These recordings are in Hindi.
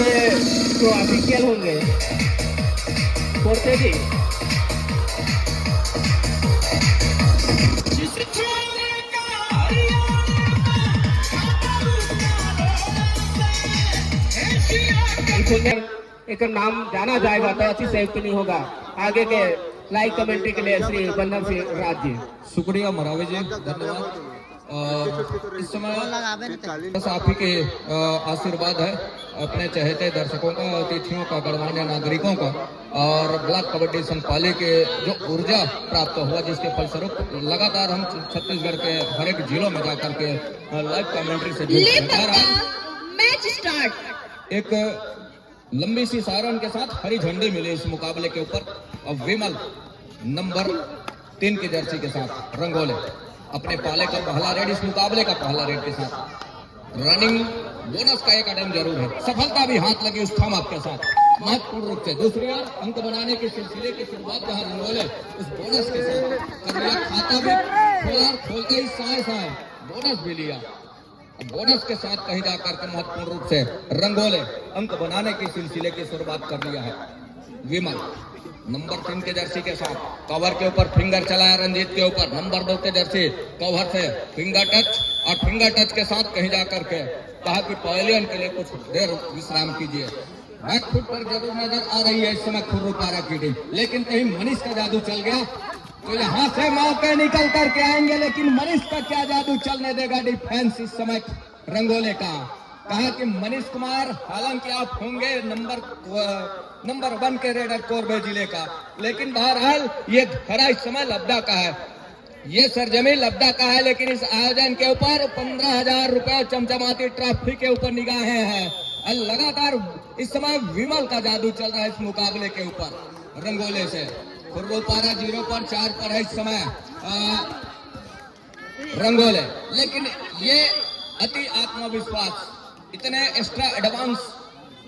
से तो ऑफिशियल होंगे जी। एक नाम जाना जाएगा तो अच्छी सेफ्टी नहीं होगा। आगे के लाइव कमेंट्री के लिए श्री बंधन सिंह राज जी। शुक्रिया मरावी जी, धन्यवाद। इस समय बस आप ही के आशीर्वाद है अपने चहेते दर्शकों का, अतिथियों का, गणमान्य नागरिकों का और ब्लॉक कबड्डी संपाले के जो ऊर्जा प्राप्त हुआ, जिसके फलस्वरूप लगातार हम छत्तीसगढ़ के हर एक जिलों में जाकर के लाइव कमेंट्री से मैच स्टार्ट। एक लंबी सी सायरन के साथ हरी झंडी मिली इस मुकाबले के ऊपर। और विमल नंबर 3 की जर्सी के साथ रंगोले अपने पाले का पहला रेड, इस मुकाबले का पहला रेड के साथ रनिंग बोनस का एक कदम जरूर है। सफलता भी हाथ लगी उस थम अप के साथ महत्वपूर्ण रूप से। दूसरी ओर अंक बनाने के सिलसिले की शुरुआत जहां रंगोले उस बोनस के साथ कर लिया, खाता भी खोला, खोलते ही साए बोनस भी लिया। बोनस के साथ कहीं जाकर के महत्वपूर्ण रूप से रंगोले अंक बनाने के सिलसिले की शुरुआत कर लिया है। विमल नंबर 3 के जर्सी के साथ कवर के ऊपर फिंगर चलाया रंजीत के ऊपर। नंबर 2 के जर्सी कवर से फिंगर टच, और फिंगर टच के साथ कहीं जाकर के कहा कि पवेलियन के लिए कुछ देर विश्राम कीजिए। बैक फुट पर जरूर नजर आ रही है इस समय खुर्रुपारा की टीम, लेकिन कहीं मनीष का जादू चल गया तो यहाँ से मौके निकल करके आएंगे, लेकिन मनीष का क्या जादू चलने देगा डिफेंस इस समय रंगोले का। कहा कि मनीष कुमार हालांकि आप होंगे नंबर 1 के रेडर कोरबे जिले का, लेकिन बहरहाल ये खरा इस समय लब्धा का है, ये सरजमी लब्धा का है। लेकिन इस आयोजन के ऊपर 15,000 रुपए चमचमाती ट्रॉफी के ऊपर निगाहें हैं। और लगातार इस समय विमल का जादू चल रहा है इस मुकाबले के ऊपर रंगोले से। खुर्रुपारा 0 पर 4 पर है इस समय रंगोले, लेकिन ये अति आत्मविश्वास, इतने एक्स्ट्रा एडवांस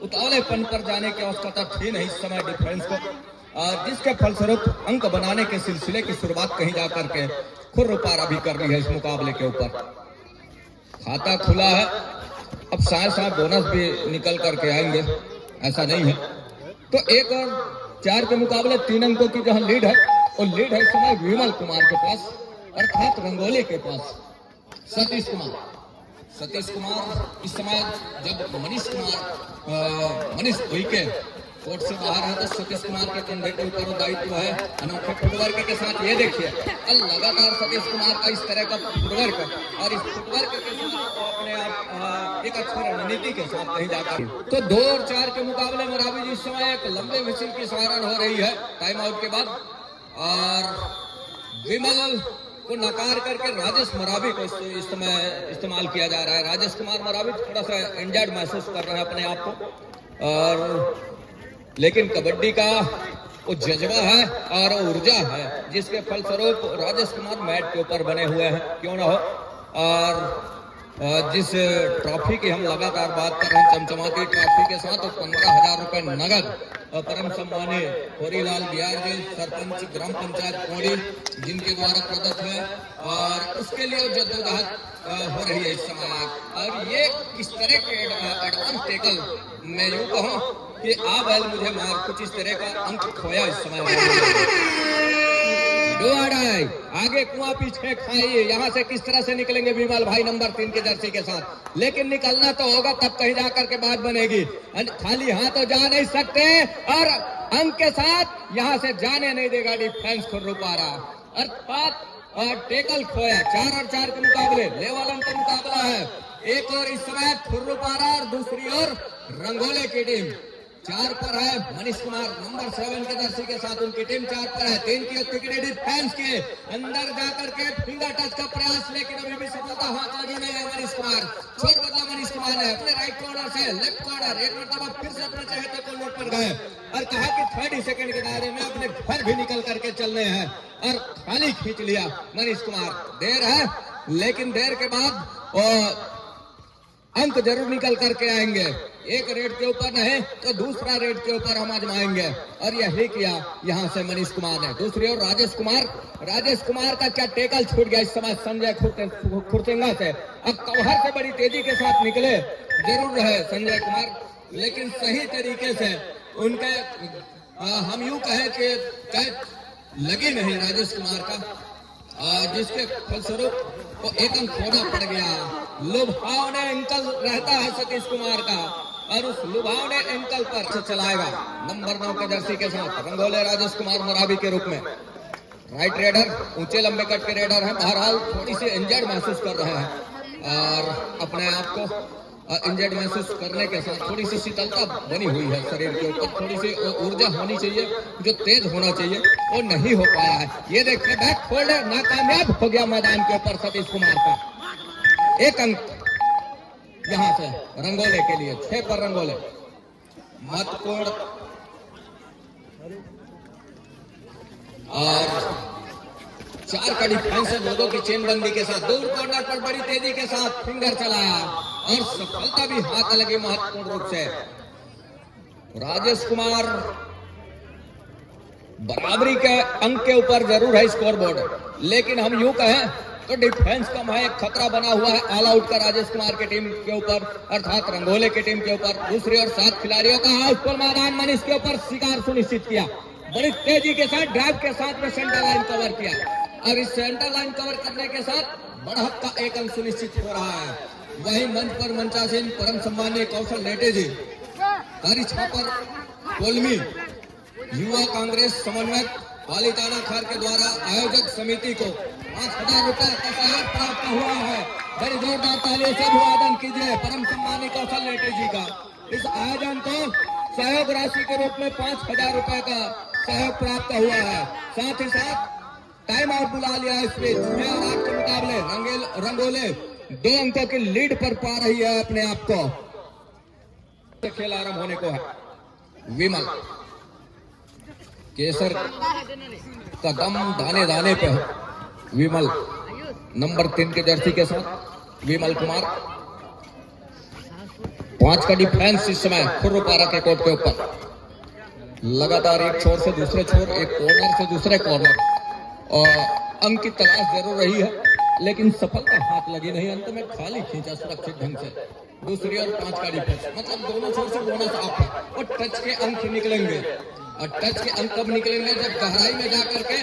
उतावलेपन पर जाने की आवश्यकता थी नहीं इस समय डिफेंस को, और जिसके फलस्वरूप अंक बनाने के सिलसिले की शुरुआत कहीं जाकर के खुर्रुपारा भी कर रही है इस मुकाबले के ऊपर। खाता खुला है, अब साथ बोनस भी निकल करके आएंगे, ऐसा नहीं है। तो 1 और 4 के मुकाबले 3 अंकों की जहां लीड है, वो लीड है इस समय विमल कुमार के पास, अर्थात रंगोले के पास सतीश कुमार इस समय जब मनीष के कोर्ट से बाहर है तो सतीश कुमार के कंधे के ऊपर दायित्व है अनोखे फुटवर्क के साथ। ये देखिए लगातार सतीश कुमार का इस तरह का फुटवर्क, और इस फुटवर्क के साथ अपने आप एक अच्छी रणनीति के साथ कहीं जाकर। तो 2 और 4 के मुकाबले मरावी जी इस समय एक लंबे विसिल की सायरन हो रही है टाइम आउट के बाद, और विमल को नकार करके राजेश मरावी को इस समय इस्तेमाल किया जा रहा है। राजेश कुमार मरावी थोड़ा सा इंजर्ड महसूस कर रहे हैं अपने आप को, और लेकिन कबड्डी का वो जज्बा है और ऊर्जा है, जिसके फलस्वरूप राजेश कुमार मैट के ऊपर बने हुए हैं, क्यों ना हो। और जिस ट्रॉफी की हम लगातार बात कर रहे हैं, चमचमाती ट्रॉफी के साथ 15,000 रुपए नगद परम सम्मानीय होरीलाल बिहार जी सरपंच ग्राम पंचायत कोड़ी जिनके द्वारा प्रदत्त है, और उसके लिए जद्दोजहद हो रही है इस समय। और ये इस तरह के एडवांस टेकल मैं यूं कहूं कि आ बैल मुझे मार, कुछ इस तरह का अंक खोया इस समय। आगे कुआं पीछे खाइए, यहाँ से किस तरह से निकलेंगे विमल भाई नंबर 3 के जर्सी के साथ, लेकिन निकलना तो होगा, तब कहीं जाकर के बात बनेगी। खाली हाथ तो जा नहीं सकते, और अंक के साथ यहाँ से जाने नहीं देगा डिफेंस खुर्रुपारा, अर्थात टेकल खोया। 4 और 4 के मुकाबले लेवल अंक का मुकाबला है। एक और इस समय खुर्रुपारा और दूसरी ओर रंगोले की टीम 4 पर है। मनीष कुमार नंबर 7 के जर्सी के साथ उनकी टीम 4 पर है। 3 की टिकट डिफेंस के अंदर जाकर के फिंगर टच का प्रयास, लेकिन अभी भी सफलता हाथ लगी नहीं है। मनीष कुमार छोड़ बदला, मनीष कुमार ने अपने राइट कॉर्नर से लेफ्ट कॉर्नर एक मरतबा फिर से अपने चहेते कॉर्नर पर गए और कहा कि 30 सेकंड के दायरे में अपने घर भी निकल करके चलने हैं, और खाली खींच लिया मनीष कुमार। देर है, लेकिन देर के बाद अंक जरूर निकल करके आएंगे। एक रेड के ऊपर नहीं तो दूसरा रेड के ऊपर हम आजमाएंगे, और यही किया यहाँ से मनीष कुमार ने। दूसरी ओर राजेश कुमार का क्या टेकल छूट गया इस समय संजय खुरचेंगा से। अब कवहर से बड़ी तेजी के साथ निकले जरूर रहे संजय कुमार, लेकिन सही तरीके से उनके हम यूं कहें कि कैच लगी नहीं राजेश कुमार का, जिसके फलस्वरूप वो एक अंक खोना पड़ गया। लुभावने एंकल रहता है सतीश कुमार का और उस लुभावने एंकल पर चलाएगा नंबर 9 के जर्सी के साथ रंगोले राजेश कुमार मराबी के रूप में। राइट रेडर, ऊंचे लंबे कट के रेडर हैं, बहरहाल थोड़ी सी इंजर्ड महसूस कर रहे हैं और अपने आप को इंजर्ड महसूस करने के साथ थोड़ी सी शीतलता बनी हुई है शरीर के ऊपर, थोड़ी सी ऊर्जा होनी चाहिए, जो तेज होना चाहिए वो नहीं हो पाया है। ये देखिए बैक फोल्डर नाकामयाब हो गया मैदान के ऊपर सतीश कुमार का। एक अंक यहां से रंगोले के लिए, 6 पर रंगोले। महत्वपूर्ण और 4 का डिफेंस है, दो की चेनबंदी के साथ दूर कॉर्नर पर बड़ी तेजी के साथ फिंगर चलाया और सफलता भी हाथ लगी महत्वपूर्ण रूप से। राजेश कुमार बराबरी के अंक के ऊपर जरूर है स्कोरबोर्ड, लेकिन हम यूं कहें तो डिफेंस का वहां एक खतरा बना हुआ है ऑल आउट का राजेश कुमार की टीम के ऊपर, अर्थात रंगोले की टीम के ऊपर। दूसरी ओर 7 खिलाड़ियों का हाउसफुल मैदान मनीष के ऊपर शिकार सुनिश्चित किया, बड़ी तेजी के साथ ड्राइव के साथ में सेंटर लाइन कवर किया और इस सेंटर लाइन कवर करने के साथ बढ़त का एक अंक सुनिश्चित हो रहा है। वही मंच पर मंचासीन परम सम्मानीय कौशल नेटे जी, कारी छापर कोलमी युवा कांग्रेस समन्वयक पालीताना खार के द्वारा आयोजक समिति को 5000 रुपए का सहयोग प्राप्त हुआ है। बड़ी जोरदार तालियों से अभिवादन कीजिए परम सम्मानीय कौशल नेटे जी का। इस आयोजन को सहयोग राशि के रूप में 5000 रुपए का सहयोग प्राप्त हुआ है। साथ ही साथ टाइम आउट बुला लिया है। इस पे 6 और 8 के मुकाबले रंगोले 2 अंकों की लीड पर पा रही है अपने आप को। खेल आरंभ होने को है। विमल केसर का दम दाने दाने पे है। विमल नंबर 3 के जर्सी के साथ विमल कुमार 5 का डिफेंस इस समय खुर्रुपारा के कोर्ट के ऊपर लगातार एक छोर से दूसरे छोर, एक कॉर्नर से दूसरे कॉर्नर और अंक की तलाश जरूर रही है, लेकिन सफलता हाथ लगी नहीं। अंत में खाली खींचा सुरक्षित ढंग से। दूसरी और 5 का डिफेंस, मतलब दोनों छोर से बोनस आप है और टच के अंक निकलेंगे। और टच के अंक कब निकलेंगे? जब गहराई में जाकर के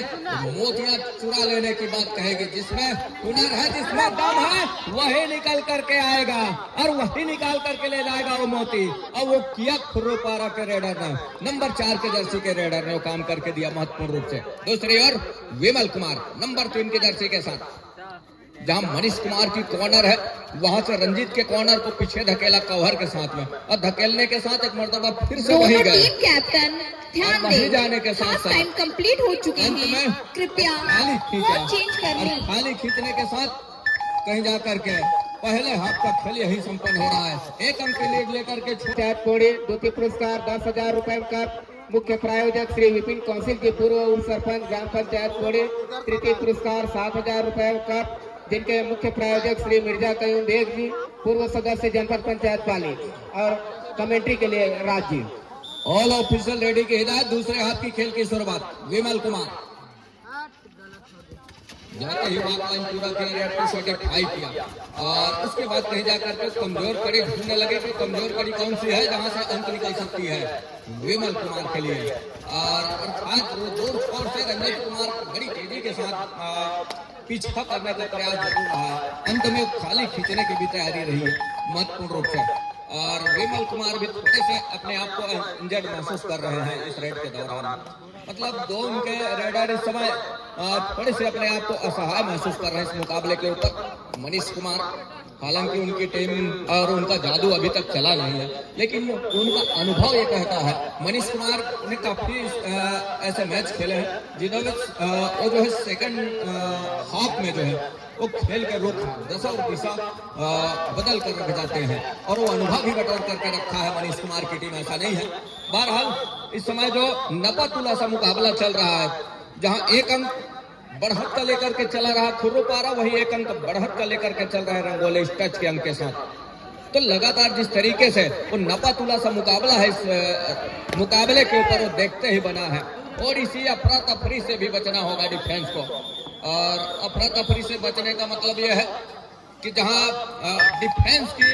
मोतियां चुरा लेने की बात कहेगी। जिसमें हुनर है, जिसमें दम है, वही निकल करके आएगा और वही निकाल करके ले जाएगा वो मोती। और वो किया खुर्रुपारा के रेडर ने, नंबर 4 के जर्सी के रेडर ने वो काम करके दिया महत्वपूर्ण रूप से। दूसरी ओर विमल कुमार नंबर 3 के जर्सी के साथ, जहां मनीष कुमार की कॉर्नर है, वहां से रंजीत के कॉर्नर को पीछे धकेला कवर के साथ में, और धकेलने के साथ एक मर्तबा फिर से वही गए। कैप्टन ध्यान दें, जाने के साथ टाइम कंप्लीट हो चुकी है, कृपया खाली खींचा चेंज कर और लें। खाली खींचने के साथ कहीं जाकर के पहले हाफ का खेल यही संपन्न हो रहा है। एक अंक की लीड लेकर के पंचायत कोड़ी द्वितीय पुरस्कार 10,000 रुपए का मुख्य प्रायोजक श्री विपिन कौंसिल के पूर्व उप सरपंच ग्राम पंचायत कोड़ी। तृतीय पुरस्कार 7,000 रुपए का, जिनके मुख्य प्रायोजक श्री मिर्जा कयूम बेग जी, पूर्व सदस्य जनपद पंचायत पाली। और कमेंट्री के लिए Raj ji. All official ready की हिदायत। दूसरे हाथ की खेल की शुरुआत विमल कुमार जाते ही वॉक लाइन पूरा किया, 245 किया और उसके बाद कहीं जाकर के कमजोर कड़ी ढूंढने लगे कि कमजोर कड़ी कौन सी है जहां से अंक निकल सकती है विमल कुमार के लिए। और अर्थात जोर शोर से रंजीत कुमार बड़ी तेजी के साथ पीछा करने का प्रयास जरूर रहा है। अंत में खाली खींचने की भी तैयारी रही है महत्वपूर्ण रूप से। और विमल कुमार भी थोड़े से अपने आप को इंजर्ड महसूस कर रहे हैं इस रेड के दौरान। मतलब 2 उनके रेडर इस समय थोड़े से अपने आप को असहाय महसूस कर रहे हैं इस मुकाबले के ऊपर। मनीष कुमार, हालांकि उनकी टीम और उनका जादू अभी तक चला नहीं है, लेकिन उनका अनुभव ये कहता है। मनीष कुमार ने काफी ऐसे मैच खेले हैं जिन्होंने वो जो है सेकंड हाफ में जो है वो खेल के रुख दशा और दिशा बदल कर रख जाते हैं और वो अनुभव भी बटोर करके रखा है मनीष कुमार की टीम, ऐसा नहीं है। बहरहाल इस समय जो नपा-तुला सा मुकाबला चल रहा है, जहां एक अंक बढ़त का लेकर के चला रहा खुर्रुपारा, वही एक अंक बढ़त का लेकर के चल रहा है रंगोले इस टच के अंक के साथ। तो लगातार जिस तरीके से वो नपा-तुला सा मुकाबला है, इस मुकाबले के ऊपर वो देखते ही बना है। और इसी अफरा तफरी से भी बचना होगा डिफेंस को। और अफरा तफरी से बचने का मतलब यह है कि जहां डिफेंस की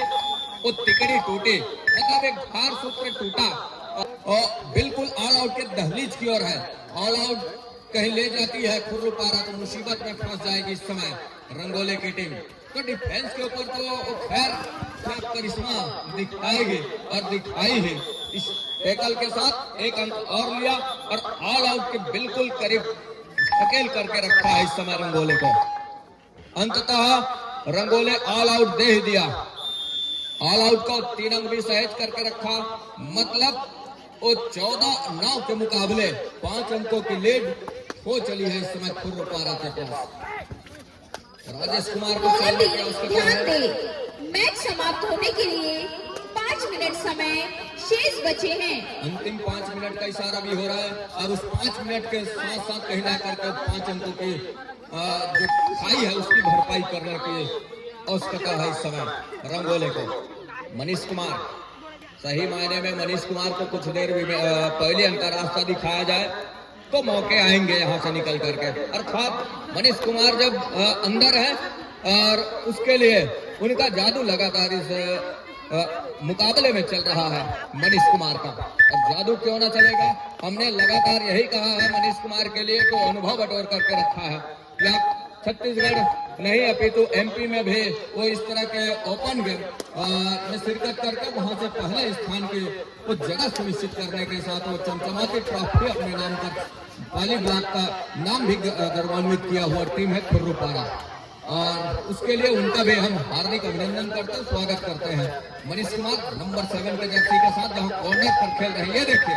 वो तिकड़ी टूटी, मतलब एक धार सूत्र टूटा और बिल्कुल ऑल आउट के दहलीज की ओर है। ऑल आउट कहीं ले जाती है खुर्रुपारा तो मुसीबत में फंस जाएगी इस समय रंगोले की टीम। तो डिफेंस के ऊपर तो खैर क्या करिश्मा दिखाएगी और दिखाई है। इस टैकल के साथ एक अंक और लिया और ऑल आउट के बिल्कुल करीब धकेल करके रखा है इस समय रंगोले को। अंततः रंगोले ऑल आउट दे ही दिया। ऑल आउट को 3 अंक भी सहेज करके रखा, मतलब वो 14-9 के मुकाबले 5 अंकों की लीड हो चली है इस समय खुर्रुपारा के पास। राजेश कुमार को बहुत ही ध्यान दे, मैच समाप्त होने के लिए 5 मिनट समय शेष बचे हैं। अंतिम 5 मिनट का इशारा भी हो रहा है और उस 5 मिनट के साथ साथ कहीं ना करके 5 अंकों की जो खाई है उसकी भरपाई करने की आवश्यकता है इस समय रंगोले को। मनीष कुमार, सही मायने में मनीष कुमार को कुछ देर पहले अंतर रास्ता दिखाया जाए तो मौके आएंगे यहाँ से निकल करके। अर्थात मनीष कुमार जब अंदर है और उसके लिए उनका जादू लगातार इस मुकाबले में चल रहा है मनीष कुमार का। और जादू क्यों ना चलेगा, हमने लगातार यही कहा है मनीष कुमार के लिए तो अनुभव बटोर करके रखा है। यहाँ छत्तीसगढ़ नहीं अपितु एमपी में भी वो इस तरह के ओपन गेम में शिरकत करके वहां से पहले स्थान की वो जगह सुनिश्चित करने के साथ वो चमचमाती ट्रॉफी अपने नाम पर पाली ब्लॉक का नाम भी गौरवान्वित किया हुआ टीम है खुर्रुपारा और उसके लिए उनका भी हम हार्दिक अभिनंदन करते हैं, स्वागत करते हैं। मनीष कुमार नंबर 7 के जर्सी के साथ जहां कॉर्नर पर खेल रहे हैं, ये देखिए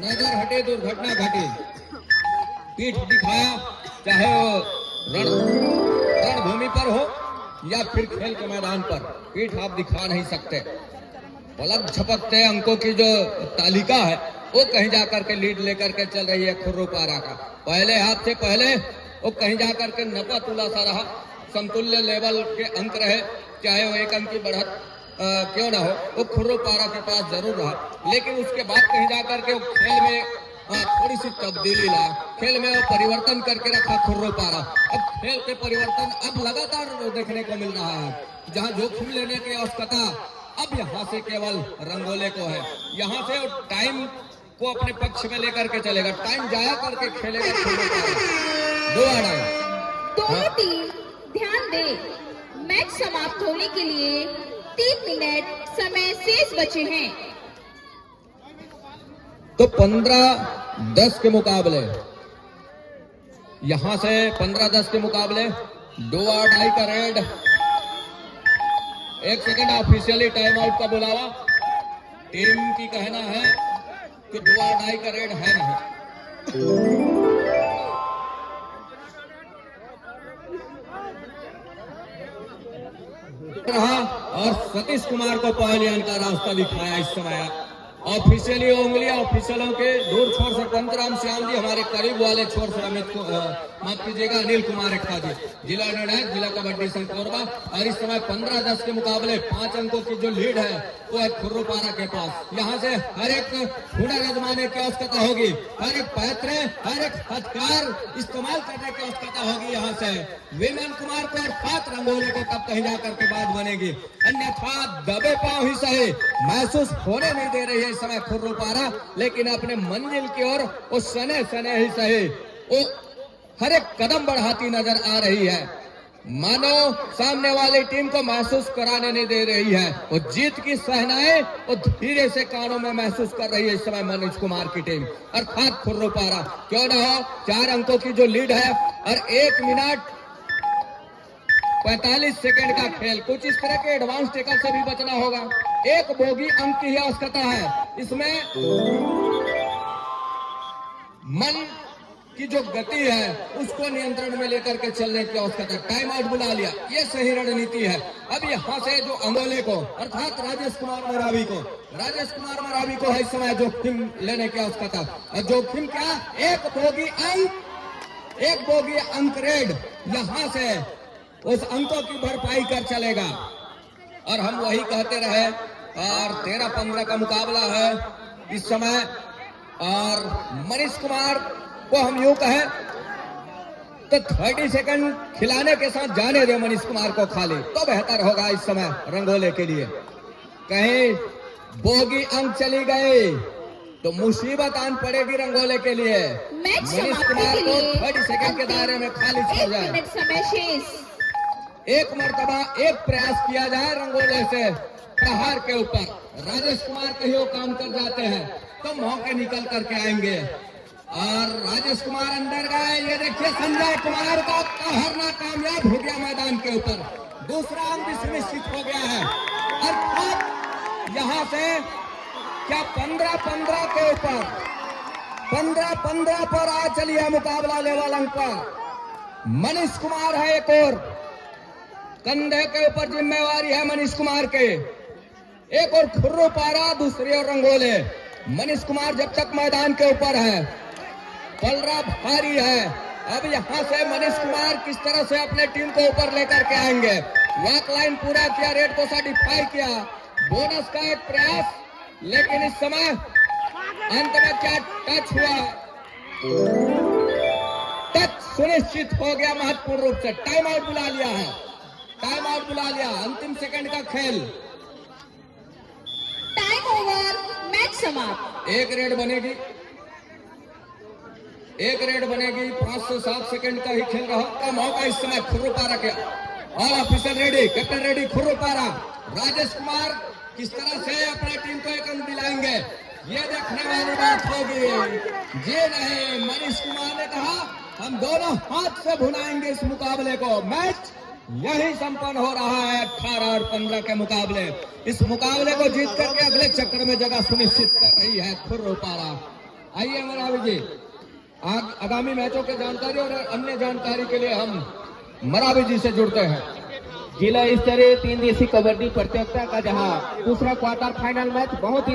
नजर हटे दुर्घटना घटी, पीठ दिखाया, चाहे वो रणभूमि पर हो या फिर खेल के मैदान पर, पीठ आप दिखा नहीं सकते। पलक झपकते अंकों की जो तालिका है वो कहीं जाकर के लीड लेकर के चल रही है खुर्रुपारा का। पहले हाथ से पहले वो कहीं जाकर के नपा तुला सा रहा, समतुल्य लेवल के अंक रहे, चाहे वो 1 अंक की बढ़त क्यों ना हो, वो खुर्रुपारा के पास जरूर रहा। लेकिन उसके बाद कहीं जाकर के खेल में थोड़ी सी तब्दीली ला, खेल में वो परिवर्तन करके रखा खुर्रुपारा। अब खेल के परिवर्तन अब लगातार देखने को मिल रहा है, जहां जोखिम लेने की आवश्यकता अब यहाँ से केवल रंगोले को है। यहाँ से वो टाइम को अपने पक्ष में लेकर के चलेगा, टाइम जाया करके खेलेगा खुर्रुपारा। 2 आड़ा दोनों टीम ध्यान दे, मैच समाप्त होने के लिए 3 मिनट समय शेष बचे हैं। तो 15-10 के मुकाबले, यहां से 15-10 के मुकाबले 2 आउट का red, 1 second officially time out का बुलावा। टीम की कहना है कि 2 आउट का रेड है नहीं। रहा और सतीश कुमार को पहले अंक का रास्ता दिखाया इस समय। ऑफिशियली उंगलियां ऑफिशियलों के दूर छोर से पंतराम श्याम जी, हमारे करीब वाले छोर से अमित को माफ कीजिएगा अनिल कुमार एक्का जी, जिला निर्णायक जिला कबड्डी संघ कोरबा। और इस समय 15-10 के मुकाबले 5 अंकों की जो लीड है वो है खुर्रुपारा के पास। यहाँ से हर एक हुनर आजमाने की आवश्यकता होगी, हर एक पैतरे, हर एक हथियार इस्तेमाल करने की आवश्यकता होगी। यहाँ से विमन कुमार को और 5 रंगोले को तब कहीं जाकर के बात बनेगी, अन्यथा दबे पांव ही सही महसूस होने नहीं दे रही है इस समय खुर्रुपारा, लेकिन अपने मंजिल की ओर वो सने सने ही सही वो हर एक कदम बढ़ाती नजर आ रही है। मानो सामने वाली टीम को महसूस कराने नहीं दे रही है, वो जीत की सहनाएं वो धीरे से कानों में महसूस कर रही है इस समय मनोज कुमार की टीम, अर्थात खुर्रुपारा। क्यों ना हो, 4 अंकों की जो लीड है और 1 मिनट 45 सेकंड का खेल, कुछ इस तरह के एडवांस टेकल से भी बचना होगा। 1 बोगी अंक की आवश्यकता है इसमें, मन की जो गति है उसको नियंत्रण में लेकर के चलने की आवश्यकता। टाइम आउट बुला लिया, ये सही रणनीति है। अब यहाँ से जो अंगोले को अर्थात राजेश कुमार मरावी को है इस समय जोखिम लेने की आवश्यकता। और जोखिम क्या, 1 बोगी अंक रेड, यहाँ से उस अंकों की भरपाई कर चलेगा। और हम वही कहते रहे, और 13-15 का मुकाबला है इस समय। और मनीष कुमार को हम यूं कहें तो 30 सेकंड खिलाने के साथ जाने दे मनीष कुमार को खाली, तो बेहतर होगा इस समय रंगोले के लिए। कहीं बोगी अंक चली गई तो मुसीबत आन पड़ेगी रंगोले के लिए। मैच मनीष समाप्ति कुमार के को लिए 30 सेकंड के दायरे में खाली छोड़ 1 जाए। मिनट समय शेष। एक मर्तबा एक प्रयास किया जाए रंगोले से प्रहार के ऊपर। राजेश कुमार कहीं वो काम कर जाते हैं तो मौके निकल करके आएंगे, और राजेश कुमार अंदर गए। ये देखिए संजय कुमार का कहरना कामयाब हो गया मैदान के ऊपर, दूसरा अंक भी सुनिश्चित हो गया है। अर्थात यहाँ से क्या 15-15 के ऊपर 15-15 पर आ चलिए मुकाबला लेवल अंक पर। मनीष कुमार है एक और, कंधे के ऊपर जिम्मेवारी है मनीष कुमार के। एक और खुर्रू पारा, दूसरी और रंगोले। मनीष कुमार जब तक मैदान के ऊपर है, पलरा भारी है। अब यहां से मनीष कुमार किस तरह से अपने टीम को ऊपर लेकर के आएंगे। वॉक लाइन पूरा किया, रेड को सर्टिफाई किया, बोनस का एक प्रयास, लेकिन इस समय अंत में क्या टच हुआ, टच सुनिश्चित हो गया महत्वपूर्ण रूप से। टाइम आउट बुला लिया है, टाइम आउट बुला लिया, अंतिम सेकंड का खेल। टाइम ओवर, मैच समाप्त। एक रेड बनेगी, एक रेड बनेगी। 5 से 7 सेकंड का ही खेल रहा का मौका इस समय खुर्रू पारा के। All officer ready, captain ready, खुर्रू पारा। राजेश कुमार किस तरह से अपने टीम को एक अंक दिलाएंगे, ये देखने वाली बात होगी। जी नहीं, मनीष कुमार ने कहा हम दोनों हाथ से भुनाएंगे इस मुकाबले को। मैच यही संपन्न हो रहा है 18 और 15 के मुकाबले। इस मुकाबले को जीत करके अगले चक्र में जगह सुनिश्चित कर रही है खुर्रू पारा। आइए मरावी जी, आगामी मैचों की जानकारी और अन्य जानकारी के लिए हम मरावी जी से जुड़ते हैं। जिला स्तरीय 3 दिवसीय कबड्डी प्रतियोगिता का जहां दूसरा क्वार्टर फाइनल मैच बहुत ही